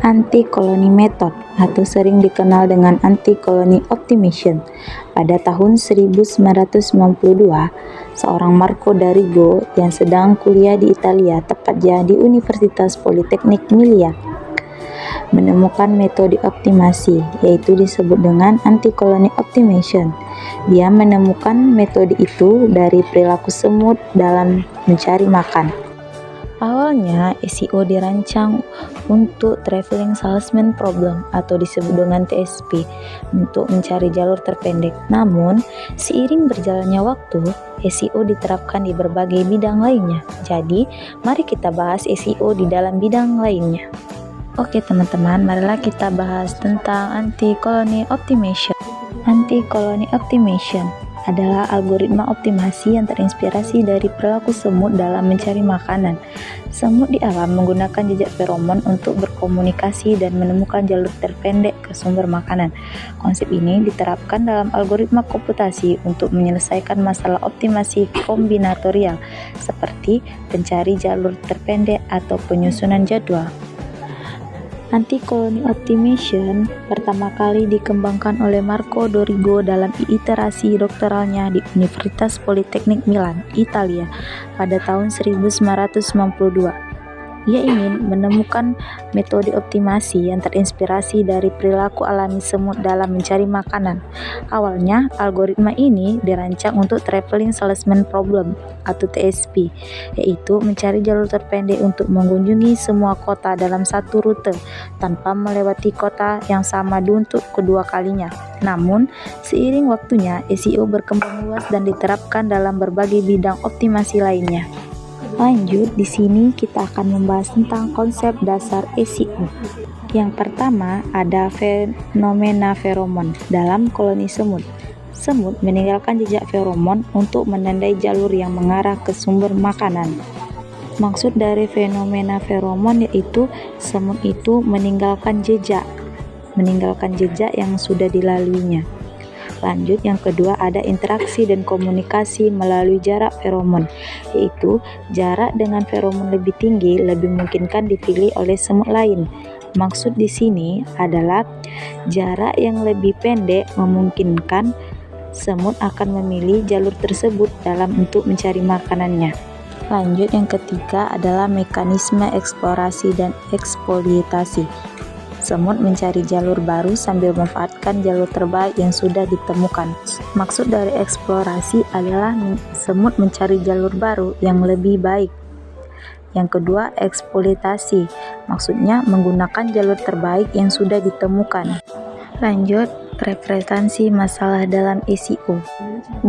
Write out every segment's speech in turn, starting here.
Anti-colony method atau sering dikenal dengan anti-colony optimization. Pada tahun 1992, seorang Marco Darigo yang sedang kuliah di Italia, tepatnya di Universitas Politeknik Milia, menemukan metode optimasi, yaitu disebut dengan anti-colony optimization. Dia menemukan metode itu dari perilaku semut dalam mencari makan. Awalnya, SEO dirancang untuk Traveling Salesman Problem atau disebut dengan TSP untuk mencari jalur terpendek. Namun, seiring berjalannya waktu, SEO diterapkan di berbagai bidang lainnya. Jadi, mari kita bahas SEO di dalam bidang lainnya. Oke teman-teman, marilah kita bahas tentang anti-colony optimization. Anti-colony optimization adalah algoritma optimasi yang terinspirasi dari perilaku semut dalam mencari makanan. Semut di alam menggunakan jejak feromon untuk berkomunikasi dan menemukan jalur terpendek ke sumber makanan. Konsep ini diterapkan dalam algoritma komputasi untuk menyelesaikan masalah optimasi kombinatorial seperti pencari jalur terpendek atau penyusunan jadwal. Anti-colony optimization pertama kali dikembangkan oleh Marco Dorigo dalam iterasi doktoralnya di Universitas Politeknik Milan, Italia, pada tahun 1992. Ia ingin menemukan metode optimasi yang terinspirasi dari perilaku alami semut dalam mencari makanan. Awalnya, algoritma ini dirancang untuk Traveling Salesman Problem atau TSP, yaitu mencari jalur terpendek untuk mengunjungi semua kota dalam satu rute tanpa melewati kota yang sama untuk kedua kalinya. Namun, seiring waktunya, SEO berkembang luas dan diterapkan dalam berbagai bidang optimasi lainnya. Lanjut, di sini kita akan membahas tentang konsep dasar SEO. Yang pertama, ada fenomena feromon dalam koloni semut. Semut meninggalkan jejak feromon untuk menandai jalur yang mengarah ke sumber makanan. Maksud dari fenomena feromon yaitu semut itu meninggalkan jejak yang sudah dilaluinya. Lanjut, yang kedua ada interaksi dan komunikasi melalui jarak feromon, yaitu jarak dengan feromon lebih tinggi lebih memungkinkan dipilih oleh semut lain. Maksud di sini adalah jarak yang lebih pendek memungkinkan semut akan memilih jalur tersebut dalam untuk mencari makanannya. Lanjut, yang ketiga adalah mekanisme eksplorasi dan eksploitasi. Semut mencari jalur baru sambil memanfaatkan jalur terbaik yang sudah ditemukan. Maksud dari eksplorasi adalah semut mencari jalur baru yang lebih baik. Yang kedua, eksploitasi. Maksudnya menggunakan jalur terbaik yang sudah ditemukan. Lanjut, representasi masalah dalam SEO.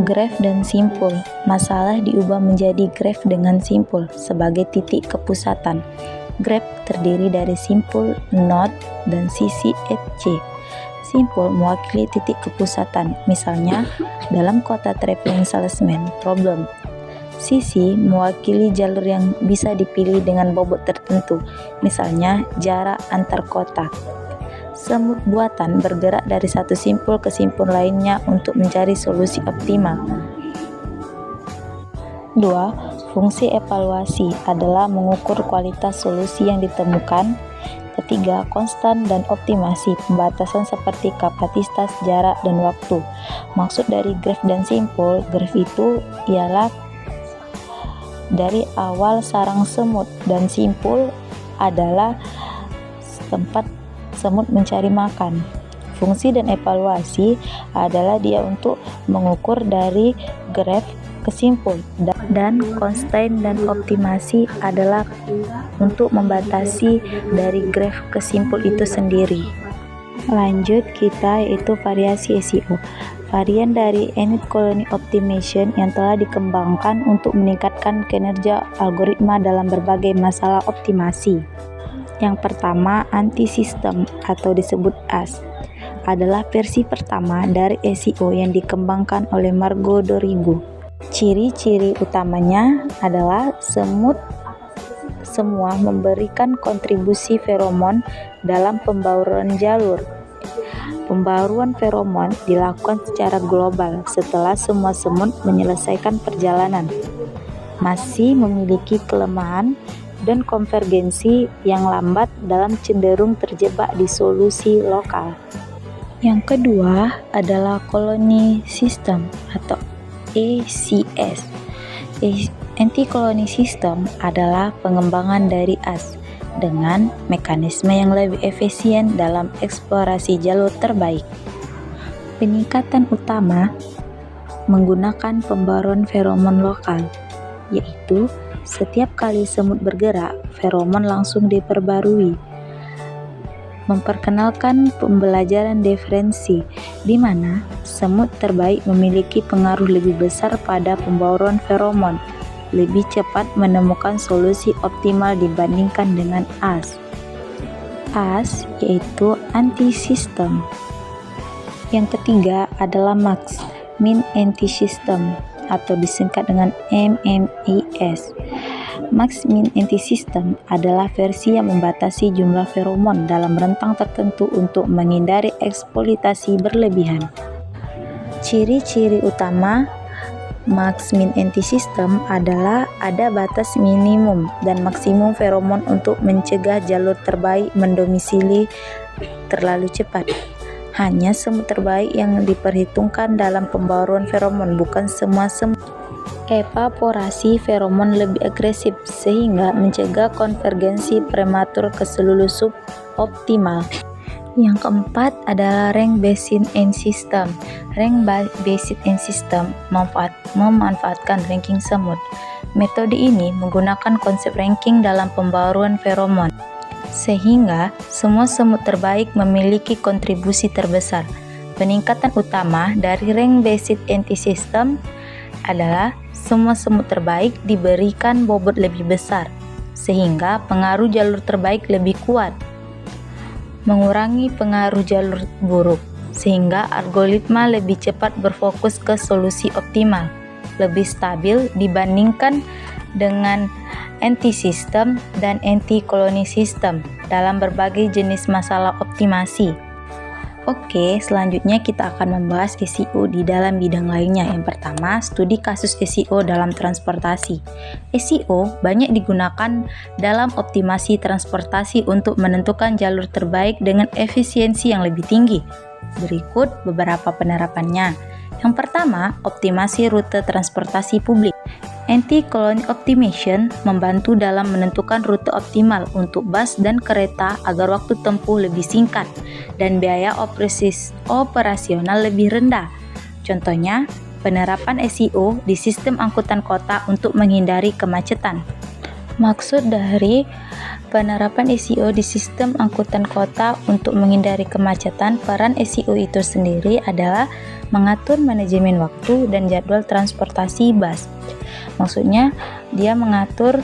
Graph dan simpul. Masalah diubah menjadi graph dengan simpul sebagai titik kepusatan. Graph terdiri dari simpul, node, dan sisi FC. Simpul mewakili titik kepusatan, misalnya dalam kota Traveling Salesman Problem. Sisi mewakili jalur yang bisa dipilih dengan bobot tertentu, misalnya jarak antar kota. Semut buatan bergerak dari satu simpul ke simpul lainnya untuk mencari solusi optimal. 2. Fungsi evaluasi adalah mengukur kualitas solusi yang ditemukan. Ketiga, konstan dan optimasi, pembatasan seperti kapasitas, jarak, dan waktu. Maksud dari graph dan simpul, graph itu ialah dari awal sarang semut, dan simpul adalah tempat semut mencari makan. Fungsi dan evaluasi adalah dia untuk mengukur dari graph ke simpul, dan konstan dan optimasi analah untuk membatasi dari graph ke simpul itu sendiri. Lanjut kita yaitu variasi SEO. Varian dari anti-colony optimization yang telah dikembangkan untuk meningkatkan kinerja algoritma dalam berbagai masalah optimasi. Yang pertama, anti-system atau disebut AS adalah versi pertama dari SEO yang dikembangkan oleh Marco Dorigo. Ciri-ciri utamanya adalah semut semua memberikan kontribusi feromon dalam pembauran jalur. Pembaruan feromon dilakukan secara global setelah semua semut menyelesaikan perjalanan. Masih memiliki kelemahan dan konvergensi yang lambat dalam cenderung terjebak di solusi lokal. Yang kedua adalah koloni sistem atau ACS. Anti-koloni sistem adalah pengembangan dari AS dengan mekanisme yang lebih efisien dalam eksplorasi jalur terbaik. Peningkatan utama menggunakan pembaruan feromon lokal, yaitu setiap kali semut bergerak, feromon langsung diperbarui. Memperkenalkan pembelajaran diferensi, di mana semut terbaik memiliki pengaruh lebih besar pada pembaruan feromon, lebih cepat menemukan solusi optimal dibandingkan dengan AS. AS yaitu anti-sistem. Yang ketiga adalah MAX, Mean Anti-System, atau disingkat dengan MMIS. Max Mean Anti-System adalah versi yang membatasi jumlah feromon dalam rentang tertentu untuk menghindari eksploitasi berlebihan. Ciri-ciri utama Max Mean Anti-System adalah ada batas minimum dan maksimum feromon untuk mencegah jalur terbaik mendomisili terlalu cepat. Hanya semut terbaik yang diperhitungkan dalam pembaruan feromon, bukan semua semut. Evaporasi feromon lebih agresif sehingga mencegah konvergensi prematur ke seluruh suboptimal. Yang keempat adalah Rank Based End System. Rank Based End System memanfaatkan ranking semut. Metode ini menggunakan konsep ranking dalam pembaruan feromon, sehingga semua semut terbaik memiliki kontribusi terbesar. Peningkatan utama dari Rank Based Anti-System adalah semua semut terbaik diberikan bobot lebih besar, sehingga pengaruh jalur terbaik lebih kuat. Mengurangi pengaruh jalur buruk, sehingga algoritma lebih cepat berfokus ke solusi optimal, lebih stabil dibandingkan dengan anti-sistem dan anti-koloni sistem dalam berbagai jenis masalah optimasi. Oke, selanjutnya kita akan membahas SEO di dalam bidang lainnya. Yang pertama, studi kasus SEO dalam transportasi. SEO banyak digunakan dalam optimasi transportasi untuk menentukan jalur terbaik dengan efisiensi yang lebih tinggi. Berikut beberapa penerapannya. Yang pertama, optimasi rute transportasi publik. Anti-colony optimization membantu dalam menentukan rute optimal untuk bus dan kereta agar waktu tempuh lebih singkat dan biaya operasional lebih rendah. Contohnya, penerapan SEO di sistem angkutan kota untuk menghindari kemacetan. Maksud dari penerapan SEO di sistem angkutan kota untuk menghindari kemacetan, peran SEO itu sendiri adalah mengatur manajemen waktu dan jadwal transportasi bus. Maksudnya, dia mengatur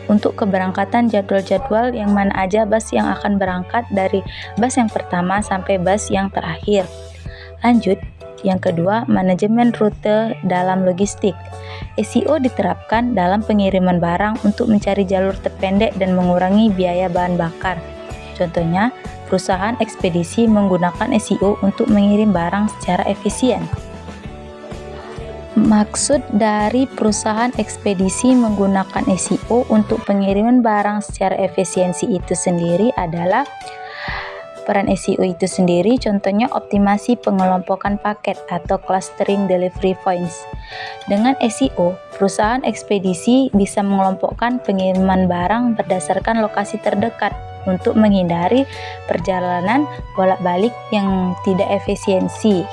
untuk keberangkatan jadwal-jadwal yang mana aja bus yang akan berangkat dari bus yang pertama sampai bus yang terakhir. Lanjut, yang kedua, manajemen rute dalam logistik. SEO diterapkan dalam pengiriman barang untuk mencari jalur terpendek dan mengurangi biaya bahan bakar. Contohnya, perusahaan ekspedisi menggunakan SEO untuk mengirim barang secara efisien. Maksud dari perusahaan ekspedisi menggunakan SEO untuk pengiriman barang secara efisiensi itu sendiri adalah peran SEO itu sendiri, contohnya optimasi pengelompokan paket atau clustering delivery points. Dengan SEO, perusahaan ekspedisi bisa mengelompokkan pengiriman barang berdasarkan lokasi terdekat untuk menghindari perjalanan bolak-balik yang tidak efisiensi.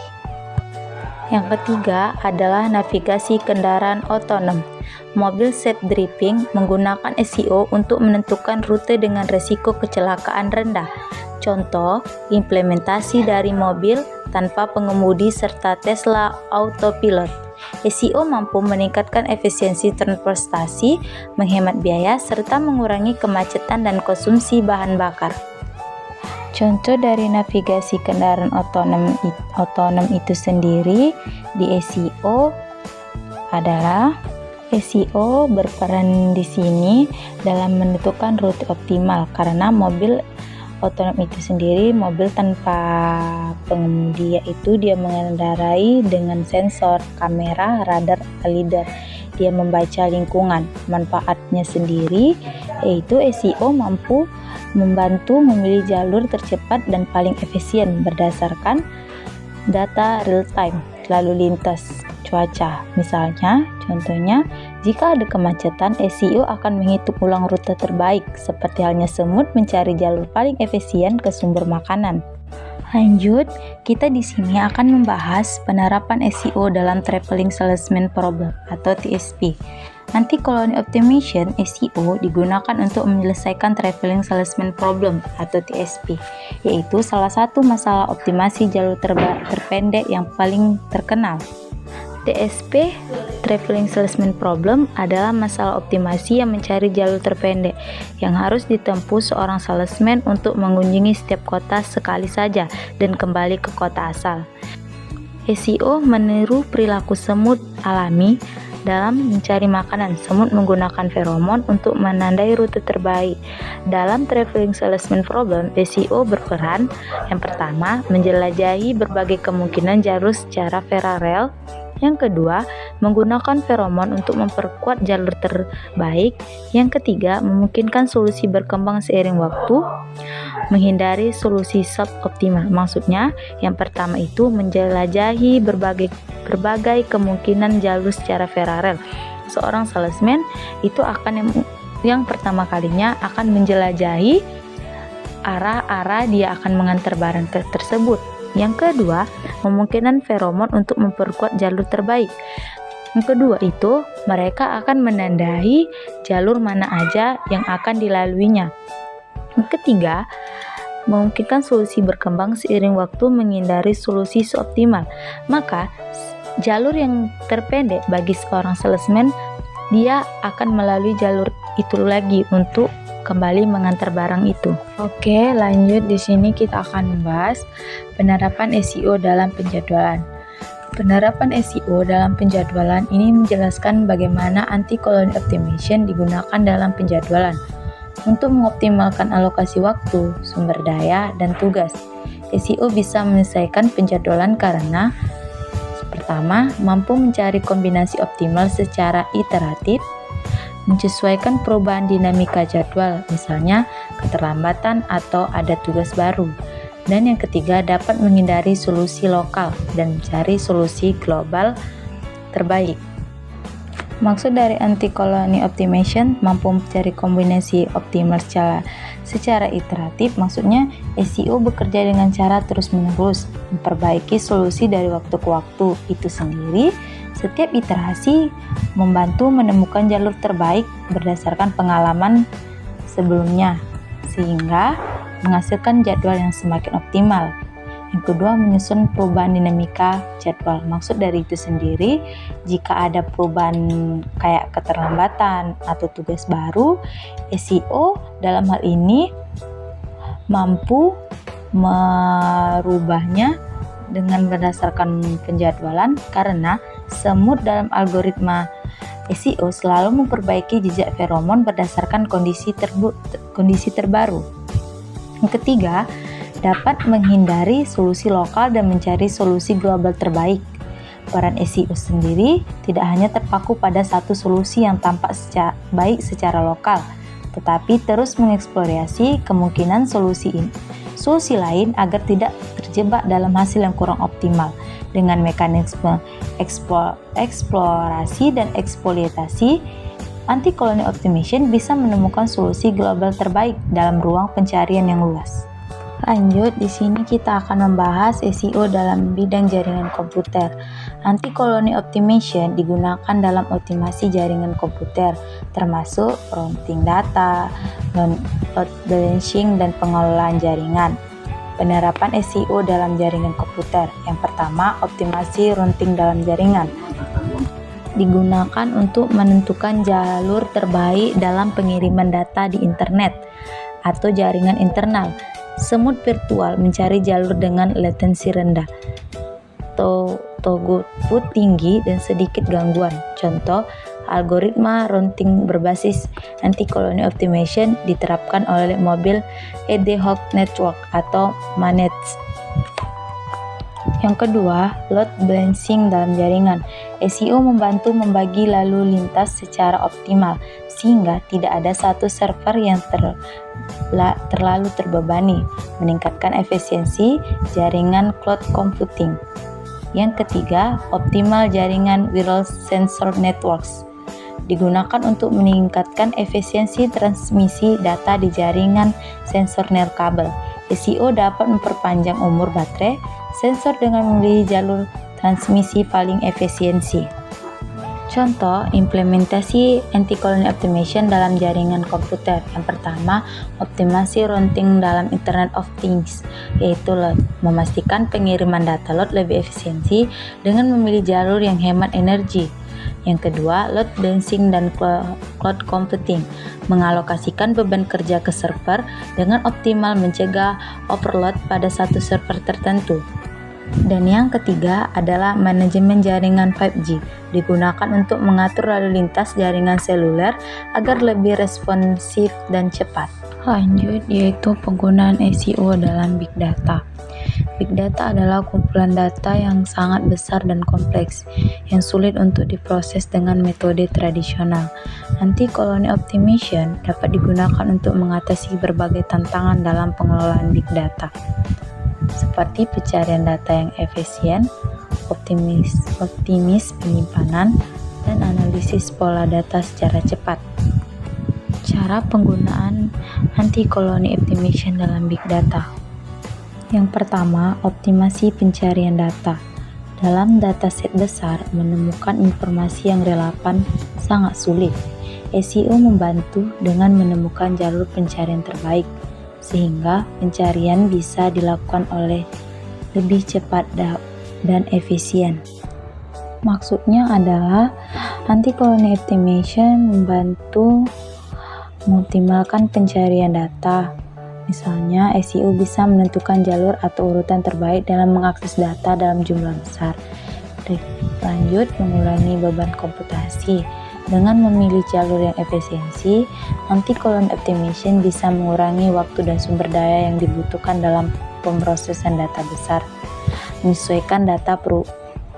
Yang ketiga adalah navigasi kendaraan otonom. Mobil self-driving menggunakan SEO untuk menentukan rute dengan risiko kecelakaan rendah. Contoh, implementasi dari mobil tanpa pengemudi serta Tesla Autopilot. SEO mampu meningkatkan efisiensi transportasi, menghemat biaya, serta mengurangi kemacetan dan konsumsi bahan bakar. Contoh dari navigasi kendaraan otonom itu sendiri di SEO adalah SEO berperan di sini dalam menentukan rute optimal karena mobil otonom itu sendiri mobil tanpa pengemudi, yaitu dia mengendarai dengan sensor, kamera, radar, lidar dia membaca lingkungan. Manfaatnya sendiri yaitu SEO mampu membantu memilih jalur tercepat dan paling efisien berdasarkan data real time, lalu lintas, cuaca. Contohnya, jika ada kemacetan, SEO akan menghitung ulang rute terbaik, seperti halnya semut mencari jalur paling efisien ke sumber makanan. Lanjut, kita di sini akan membahas penerapan SEO dalam Traveling Salesman Problem atau TSP. Anti-colony optimization SEO digunakan untuk menyelesaikan Traveling Salesman Problem atau TSP, yaitu salah satu masalah optimasi jalur terpendek yang paling terkenal. TSP, Traveling Salesman Problem, adalah masalah optimasi yang mencari jalur terpendek yang harus ditempuh seorang salesman untuk mengunjungi setiap kota sekali saja dan kembali ke kota asal. SEO meniru perilaku semut alami dalam mencari makanan. Semut menggunakan feromon untuk menandai rute terbaik. Dalam Traveling Salesman Problem, SEO berperan yang pertama, menjelajahi berbagai kemungkinan jalur secara paralel. Yang kedua, menggunakan feromon untuk memperkuat jalur terbaik. Yang ketiga, memungkinkan solusi berkembang seiring waktu, menghindari solusi suboptimal. Maksudnya, yang pertama itu menjelajahi berbagai kemungkinan jalur secara paralel. Seorang salesman itu yang pertama kalinya akan menjelajahi arah-arah dia akan mengantar barang tersebut. Yang kedua, memungkinkan feromon untuk memperkuat jalur terbaik. Yang kedua itu, mereka akan menandai jalur mana aja yang akan dilaluinya. Yang ketiga, memungkinkan solusi berkembang seiring waktu, menghindari solusi suboptimal. Maka, jalur yang terpendek bagi seorang salesman, dia akan melalui jalur itu lagi untuk kembali mengantar barang itu. Oke, lanjut di sini kita akan membahas penerapan SEO dalam penjadwalan. Penerapan SEO dalam penjadwalan ini menjelaskan bagaimana anti-colony optimization digunakan dalam penjadwalan untuk mengoptimalkan alokasi waktu, sumber daya, dan tugas. SEO bisa menyelesaikan penjadwalan karena pertama, mampu mencari kombinasi optimal secara iteratif, menyesuaikan perubahan dinamika jadwal, misalnya keterlambatan atau ada tugas baru. Dan yang ketiga, dapat menghindari solusi lokal dan mencari solusi global terbaik. Maksud dari anti-colony optimization, mampu mencari kombinasi optimal secara iteratif, maksudnya SEO bekerja dengan cara terus-menerus, memperbaiki solusi dari waktu ke waktu. Itu sendiri, setiap iterasi membantu menemukan jalur terbaik berdasarkan pengalaman sebelumnya, sehingga menghasilkan jadwal yang semakin optimal. Yang kedua, menyusun perubahan dinamika jadwal. Maksud dari itu sendiri, jika ada perubahan kayak keterlambatan atau tugas baru, SEO dalam hal ini mampu merubahnya dengan berdasarkan penjadwalan, karena semut dalam algoritma SEO selalu memperbaiki jejak feromon berdasarkan kondisi terbaru. Yang ketiga, dapat menghindari solusi lokal dan mencari solusi global terbaik. Peran SEO sendiri tidak hanya terpaku pada satu solusi yang tampak baik secara lokal, tetapi terus mengeksplorasi kemungkinan solusi lain agar tidak terjebak dalam hasil yang kurang optimal. Dengan mekanisme eksplorasi dan eksploitasi, anti-colony optimization bisa menemukan solusi global terbaik dalam ruang pencarian yang luas. Lanjut, di sini kita akan membahas SEO dalam bidang jaringan komputer. Anti-colony optimization digunakan dalam optimasi jaringan komputer, termasuk routing data, load balancing, dan pengelolaan jaringan. Penerapan SEO dalam jaringan komputer. Yang pertama, optimasi routing dalam jaringan. Digunakan untuk menentukan jalur terbaik dalam pengiriman data di internet atau jaringan internal. Semut virtual mencari jalur dengan latensi rendah, throughput tinggi, dan sedikit gangguan. Contoh, algoritma routing berbasis anti-colony optimization diterapkan oleh mobil ad hoc network atau managed Yang kedua, load balancing dalam jaringan. SEO membantu membagi lalu lintas secara optimal, sehingga tidak ada satu server yang terlalu terbebani, meningkatkan efisiensi jaringan cloud computing. Yang ketiga, optimal jaringan wireless sensor networks. Digunakan untuk meningkatkan efisiensi transmisi data di jaringan sensor nirkabel. SEO dapat memperpanjang umur baterai sensor dengan memilih jalur transmisi paling efisiensi. Contoh implementasi anti-collision optimization dalam jaringan komputer. Yang pertama, optimasi routing dalam Internet of Things, yaitu load. Memastikan pengiriman data load lebih efisiensi dengan memilih jalur yang hemat energi. Yang kedua, load balancing dan cloud computing. Mengalokasikan beban kerja ke server dengan optimal mencegah overload pada satu server tertentu. Dan yang ketiga adalah manajemen jaringan 5G. Digunakan untuk mengatur lalu lintas jaringan seluler agar lebih responsif dan cepat. Lanjut, yaitu penggunaan SEO dalam Big Data. Big Data adalah kumpulan data yang sangat besar dan kompleks, yang sulit untuk diproses dengan metode tradisional. Anti-collision optimization dapat digunakan untuk mengatasi berbagai tantangan dalam pengelolaan Big Data, seperti pencarian data yang efisien, optimis penyimpanan, dan analisis pola data secara cepat. Cara penggunaan anti-collision optimization dalam Big Data. Yang pertama, optimasi pencarian data. Dalam dataset besar, menemukan informasi yang relevan sangat sulit. SEO membantu dengan menemukan jalur pencarian terbaik, sehingga pencarian bisa dilakukan oleh lebih cepat dan efisien. Maksudnya adalah anti-collision optimization membantu mengoptimalkan pencarian data. Misalnya, SEO bisa menentukan jalur atau urutan terbaik dalam mengakses data dalam jumlah besar. Lanjut, mengurangi beban komputasi. Dengan memilih jalur yang efisiensi, anti-collision optimization bisa mengurangi waktu dan sumber daya yang dibutuhkan dalam pemrosesan data besar. Menyesuaikan data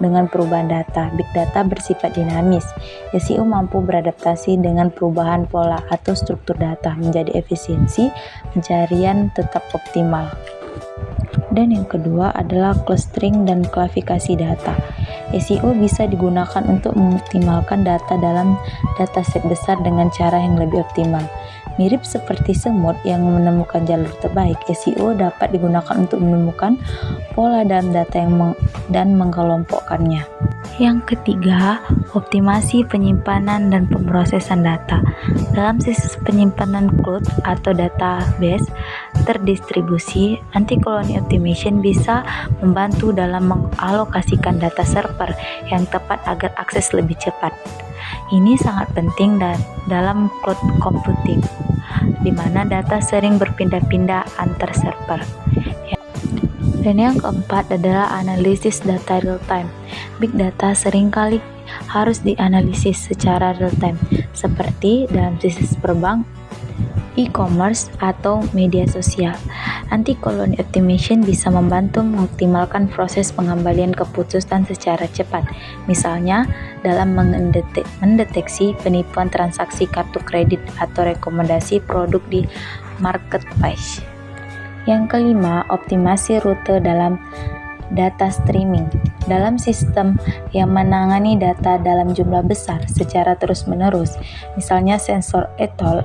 dengan perubahan data. Big Data bersifat dinamis. SEO mampu beradaptasi dengan perubahan pola atau struktur data menjadi efisiensi pencarian tetap optimal. Dan yang kedua adalah clustering dan klasifikasi data. SEO bisa digunakan untuk mengoptimalkan data dalam dataset besar dengan cara yang lebih optimal. Mirip seperti semut yang menemukan jalur terbaik, SEO dapat digunakan untuk menemukan pola dalam data dan mengelompokkannya. Yang ketiga, optimasi penyimpanan dan pemrosesan data. Dalam sistem penyimpanan cloud atau database terdistribusi, anti-collision optimization bisa membantu dalam mengalokasikan data server yang tepat agar akses lebih cepat. Ini sangat penting dalam cloud computing, di mana data sering berpindah-pindah antar server. Dan yang keempat adalah analisis data real time. Big data seringkali harus dianalisis secara real time, seperti dalam bisnis perbank, e-commerce, atau media sosial. Anti-collision optimization bisa membantu mengoptimalkan proses pengembalian keputusan secara cepat, misalnya dalam mendeteksi penipuan transaksi kartu kredit atau rekomendasi produk di marketplace. Yang kelima, optimasi rute dalam data streaming. Dalam sistem yang menangani data dalam jumlah besar secara terus-menerus, misalnya sensor etol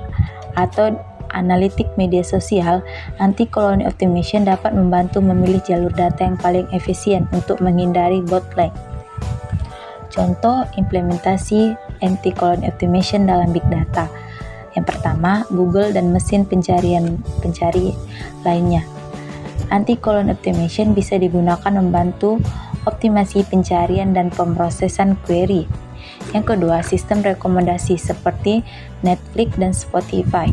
atau analitik media sosial, anti-collision optimization dapat membantu memilih jalur data yang paling efisien untuk menghindari bottleneck. Contoh implementasi anti-collision optimization dalam Big Data. Yang pertama, Google dan mesin pencari lainnya. Anti-collision optimization bisa digunakan membantu optimasi pencarian dan pemrosesan query. Yang kedua, sistem rekomendasi seperti Netflix dan Spotify.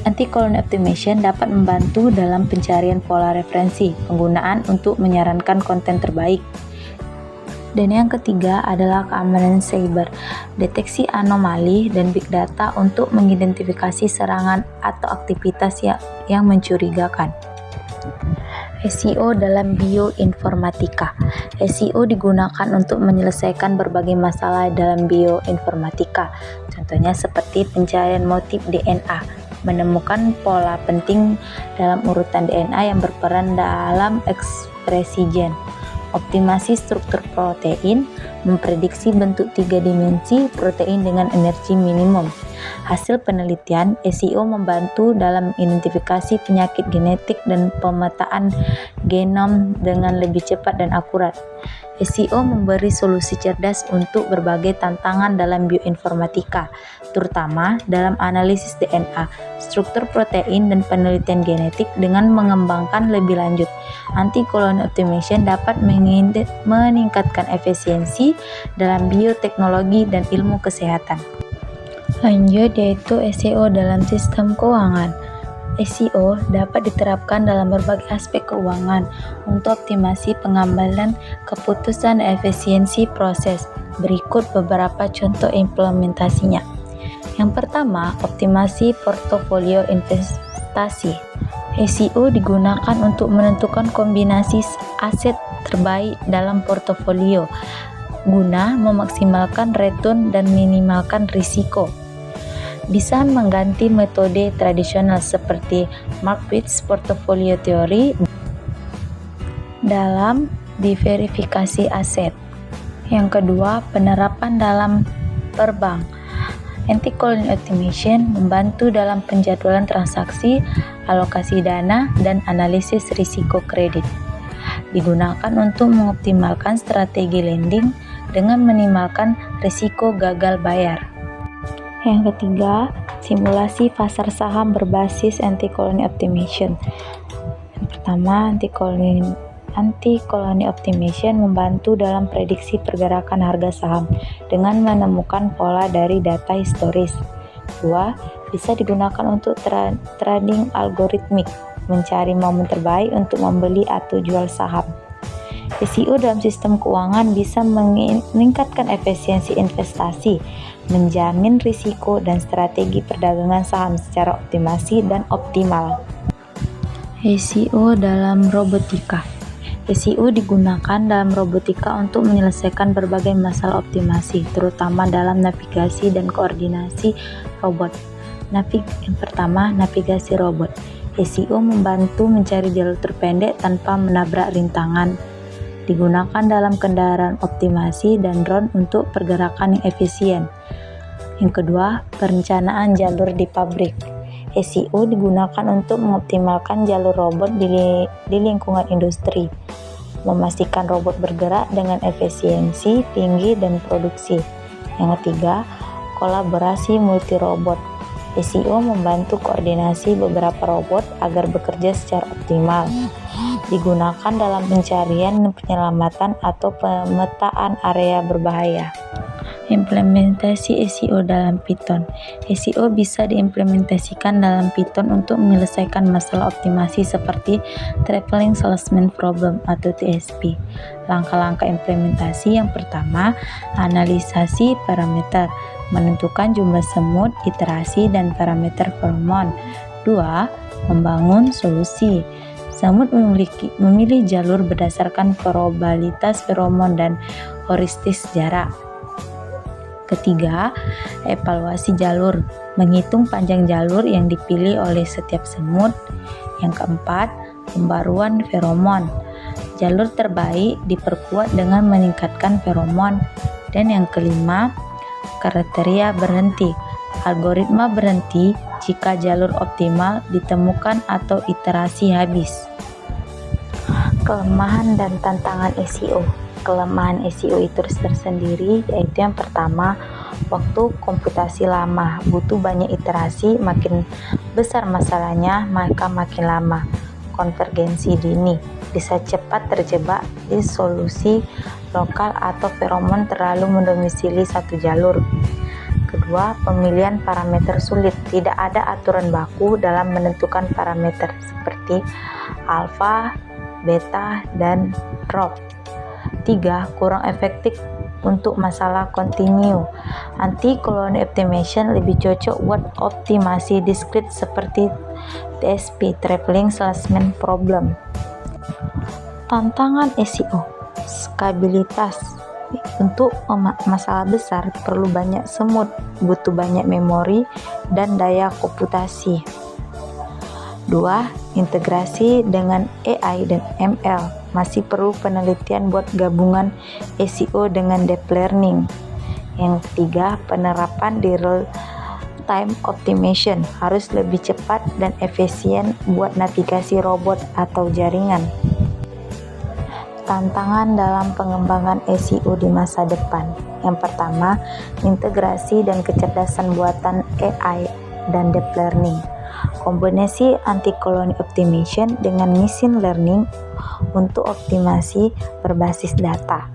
Anti-collision optimization dapat membantu dalam pencarian pola referensi penggunaan untuk menyarankan konten terbaik. Dan yang ketiga adalah keamanan cyber, deteksi anomali dan big data untuk mengidentifikasi serangan atau aktivitas yang mencurigakan. SEO dalam bioinformatika. SEO digunakan untuk menyelesaikan berbagai masalah dalam bioinformatika. Contohnya seperti pencarian motif DNA, menemukan pola penting dalam urutan DNA yang berperan dalam ekspresi gen, optimasi struktur protein, memprediksi bentuk 3 dimensi protein dengan energi minimum. Hasil penelitian, SEO membantu dalam identifikasi penyakit genetik dan pemetaan genom dengan lebih cepat dan akurat. SEO memberi solusi cerdas untuk berbagai tantangan dalam bioinformatika, terutama dalam analisis DNA, struktur protein, dan penelitian genetik. Dengan mengembangkan lebih lanjut, anti-colony optimization dapat meningkatkan efisiensi dalam bioteknologi dan ilmu kesehatan. Lanjut, yaitu SEO dalam sistem keuangan. SEO dapat diterapkan dalam berbagai aspek keuangan untuk optimasi pengambilan keputusan dan efisiensi proses. Berikut beberapa contoh implementasinya. Yang pertama, optimasi portofolio investasi. SEO digunakan untuk menentukan kombinasi aset terbaik dalam portofolio guna memaksimalkan return dan minimalkan risiko. Bisa mengganti metode tradisional seperti Markowitz Portfolio Theory dalam diverifikasi aset. Yang kedua, penerapan dalam perbank. Anti-colony optimization membantu dalam penjadwalan transaksi, alokasi dana, dan analisis risiko kredit. Digunakan untuk mengoptimalkan strategi lending dengan minimalkan risiko gagal bayar. Yang ketiga, simulasi pasar saham berbasis anti-colony optimization. Yang pertama, anti-colony optimization membantu dalam prediksi pergerakan harga saham dengan menemukan pola dari data historis. Kedua, bisa digunakan untuk trading algoritmik, mencari momen terbaik untuk membeli atau jual saham. SEO dalam sistem keuangan bisa meningkatkan efisiensi investasi, menjamin risiko dan strategi perdagangan saham secara optimasi dan optimal. SEO dalam robotika. SEO digunakan dalam robotika untuk menyelesaikan berbagai masalah optimasi, terutama dalam navigasi dan koordinasi robot. Yang pertama, navigasi robot. SEO membantu mencari jalur terpendek tanpa menabrak rintangan. Digunakan dalam kendaraan optimasi dan drone untuk pergerakan yang efisien. Yang kedua, perencanaan jalur di pabrik. SEO digunakan untuk mengoptimalkan jalur robot di lingkungan industri, memastikan robot bergerak dengan efisiensi tinggi dan produksi. Yang ketiga, kolaborasi multi-robot. SEO membantu koordinasi beberapa robot agar bekerja secara optimal. Digunakan dalam pencarian, penyelamatan, atau pemetaan area berbahaya. Implementasi SEO dalam Python. SEO bisa diimplementasikan dalam Python untuk menyelesaikan masalah optimasi seperti Traveling Salesman Problem atau TSP. Langkah-langkah implementasi yang pertama, analisasi parameter, menentukan jumlah semut, iterasi, dan parameter feromon. 2. Membangun solusi. Semut memilih jalur berdasarkan probabilitas feromon dan heuristis jarak. Ketiga, evaluasi jalur, menghitung panjang jalur yang dipilih oleh setiap semut. Yang keempat, pembaruan feromon. Jalur terbaik diperkuat dengan meningkatkan feromon. Dan yang kelima, kriteria berhenti. Algoritma berhenti jika jalur optimal ditemukan atau iterasi habis. Kelemahan dan tantangan SEO. Kelemahan SEO itu tersendiri, yaitu yang pertama, waktu komputasi lama, butuh banyak iterasi, makin besar masalahnya maka makin lama. Konvergensi dini, bisa cepat terjebak di solusi lokal atau feromon terlalu mendomisili satu jalur. Kedua, pemilihan parameter sulit, tidak ada aturan baku dalam menentukan parameter seperti alfa, beta, dan drop. 3. Kurang efektif untuk masalah kontinu. Anti-colony optimization lebih cocok buat optimasi diskrit seperti TSP, Traveling Salesman Problem. Tantangan SEO, skabilitas. Untuk masalah besar perlu banyak semut, butuh banyak memori dan daya komputasi. 2. Integrasi dengan AI dan ML. Masih perlu penelitian buat gabungan SEO dengan deep learning. Yang ketiga, penerapan di real time optimization harus lebih cepat dan efisien buat navigasi robot atau jaringan. Tantangan dalam pengembangan SEO di masa depan. Yang pertama, integrasi dan kecerdasan buatan AI dan deep learning. Kombinasi anti-colony optimization dengan machine learning untuk optimasi berbasis data.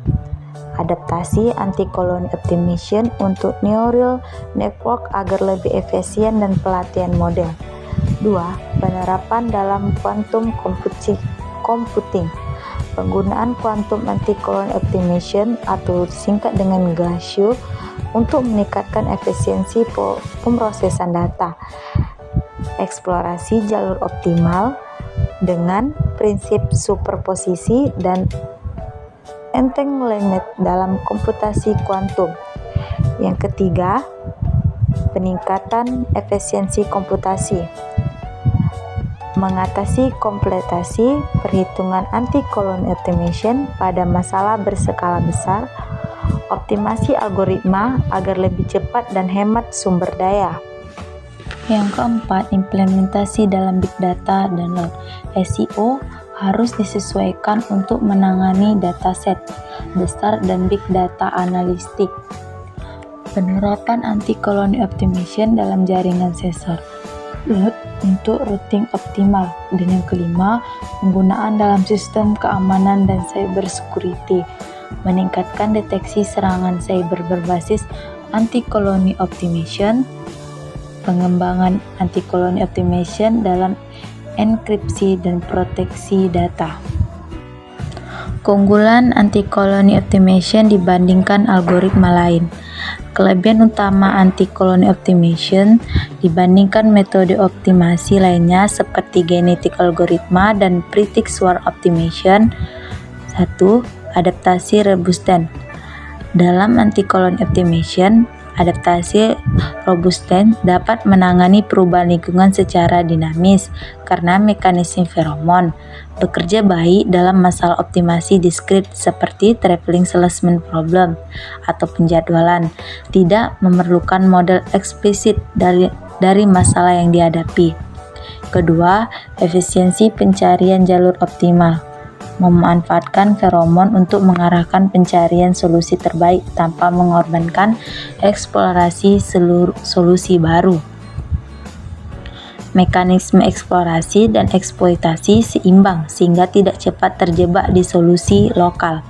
Adaptasi anti-colony optimization untuk neural network agar lebih efisien dan pelatihan model. 2. Penerapan dalam quantum computing. Penggunaan quantum anti-colony optimization atau singkat dengan GACIO untuk meningkatkan efisiensi pemrosesan data. Eksplorasi jalur optimal dengan prinsip superposisi dan entanglement dalam komputasi kuantum. Yang ketiga, peningkatan efisiensi komputasi. Mengatasi kompleksitasi perhitungan anti-colony optimization pada masalah berskala besar, optimasi algoritma agar lebih cepat dan hemat sumber daya. Yang keempat, implementasi dalam big data dan log. SEO harus disesuaikan untuk menangani dataset besar dan big data analistik. Penerapan anti-colony optimization dalam jaringan sensor untuk routing optimal. Dan yang kelima, penggunaan dalam sistem keamanan dan cyber security, meningkatkan deteksi serangan cyber berbasis anti-colony optimization, pengembangan anti-colony optimization dalam enkripsi dan proteksi data. Keunggulan anti-colony optimization dibandingkan algoritma lain. Kelebihan utama anti-colony optimization dibandingkan metode optimasi lainnya seperti genetic algoritma dan pretextual optimization. 1. Adaptasi robustan. Dalam anti-colony optimization, adaptasi robustan dapat menangani perubahan lingkungan secara dinamis karena mekanisme feromon. Bekerja baik dalam masalah optimasi diskrit seperti traveling salesman problem atau penjadwalan. Tidak memerlukan model eksplisit dari masalah yang dihadapi. Kedua, efisiensi pencarian jalur optimal. Memanfaatkan feromon untuk mengarahkan pencarian solusi terbaik tanpa mengorbankan eksplorasi seluruh solusi baru. Mekanisme eksplorasi dan eksploitasi seimbang sehingga tidak cepat terjebak di solusi lokal.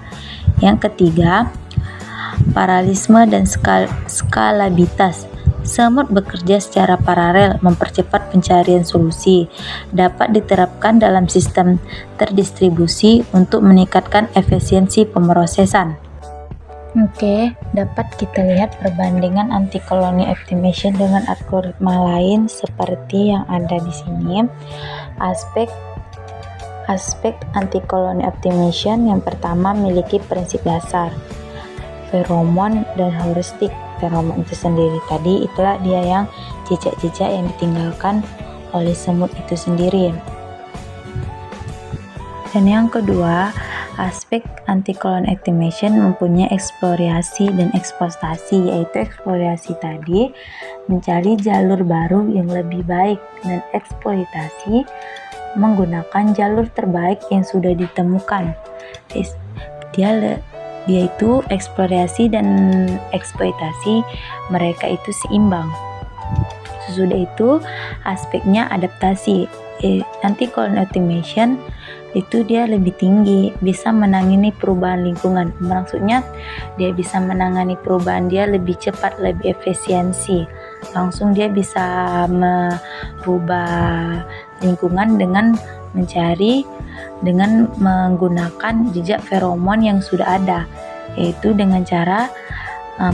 Yang ketiga, paralelisme dan skalabilitas. Semut bekerja secara paralel, mempercepat pencarian solusi. Dapat diterapkan dalam sistem terdistribusi untuk meningkatkan efisiensi pemrosesan. Oke, dapat kita lihat perbandingan anti-colony optimization dengan algoritma lain seperti yang ada di sini. Aspek anti-colony optimization yang pertama memiliki prinsip dasar feromon dan heuristik. Feromon itu sendiri tadi itulah dia yang jejak-jejak yang ditinggalkan oleh semut itu sendiri. Dan yang kedua, aspek anti-colony optimization mempunyai eksplorasi dan eksploitasi, yaitu eksplorasi tadi mencari jalur baru yang lebih baik dan eksploitasi menggunakan jalur terbaik yang sudah ditemukan. Dia itu eksplorasi dan eksploitasi mereka itu seimbang. Sesudah itu aspeknya adaptasi. Anti-colony optimization itu dia lebih tinggi, bisa menangani perubahan lingkungan. Maksudnya dia bisa menangani perubahan dia lebih cepat, lebih efisiensi. Langsung dia bisa merubah lingkungan dengan menggunakan jejak feromon yang sudah ada, yaitu dengan cara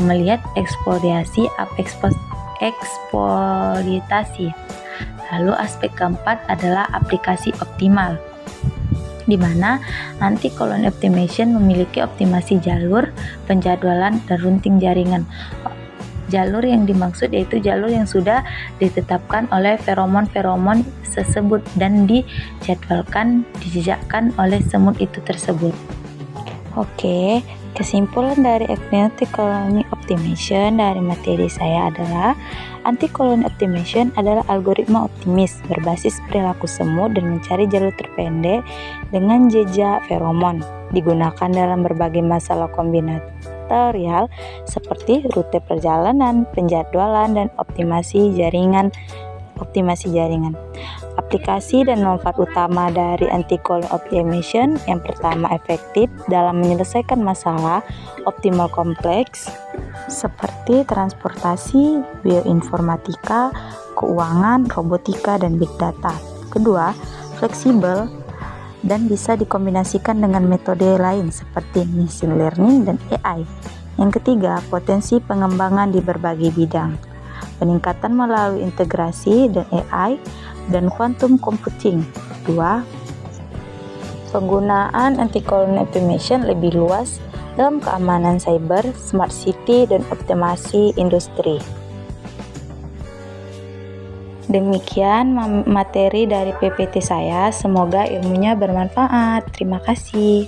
melihat eksploitasi. Lalu aspek keempat adalah aplikasi optimal. di mana anti-colony optimization memiliki optimasi jalur, penjadwalan, dan routing jaringan. Jalur yang dimaksud yaitu jalur yang sudah ditetapkan oleh feromon-feromon tersebut dan dijadwalkan, dijejakkan oleh semut itu tersebut. Oke, kesimpulan dari anti-colony optimization dari materi saya adalah anti-colony optimization adalah algoritma optimis berbasis perilaku semut dan mencari jalur terpendek dengan jejak feromon. Digunakan dalam berbagai masalah kombinatorial seperti rute perjalanan, penjadwalan, dan optimasi jaringan. Aplikasi dan manfaat utama dari anti-colony optimization: yang pertama, efektif dalam menyelesaikan masalah optimal kompleks seperti transportasi, bioinformatika, keuangan, robotika, dan big data. Kedua, fleksibel dan bisa dikombinasikan dengan metode lain seperti machine learning dan AI. Yang ketiga, potensi pengembangan di berbagai bidang. Peningkatan melalui integrasi dan AI dan quantum computing. Kedua, penggunaan anti-colony optimization lebih luas dalam keamanan cyber, smart city, dan optimasi industri. Demikian materi dari PPT saya, semoga ilmunya bermanfaat. Terima kasih.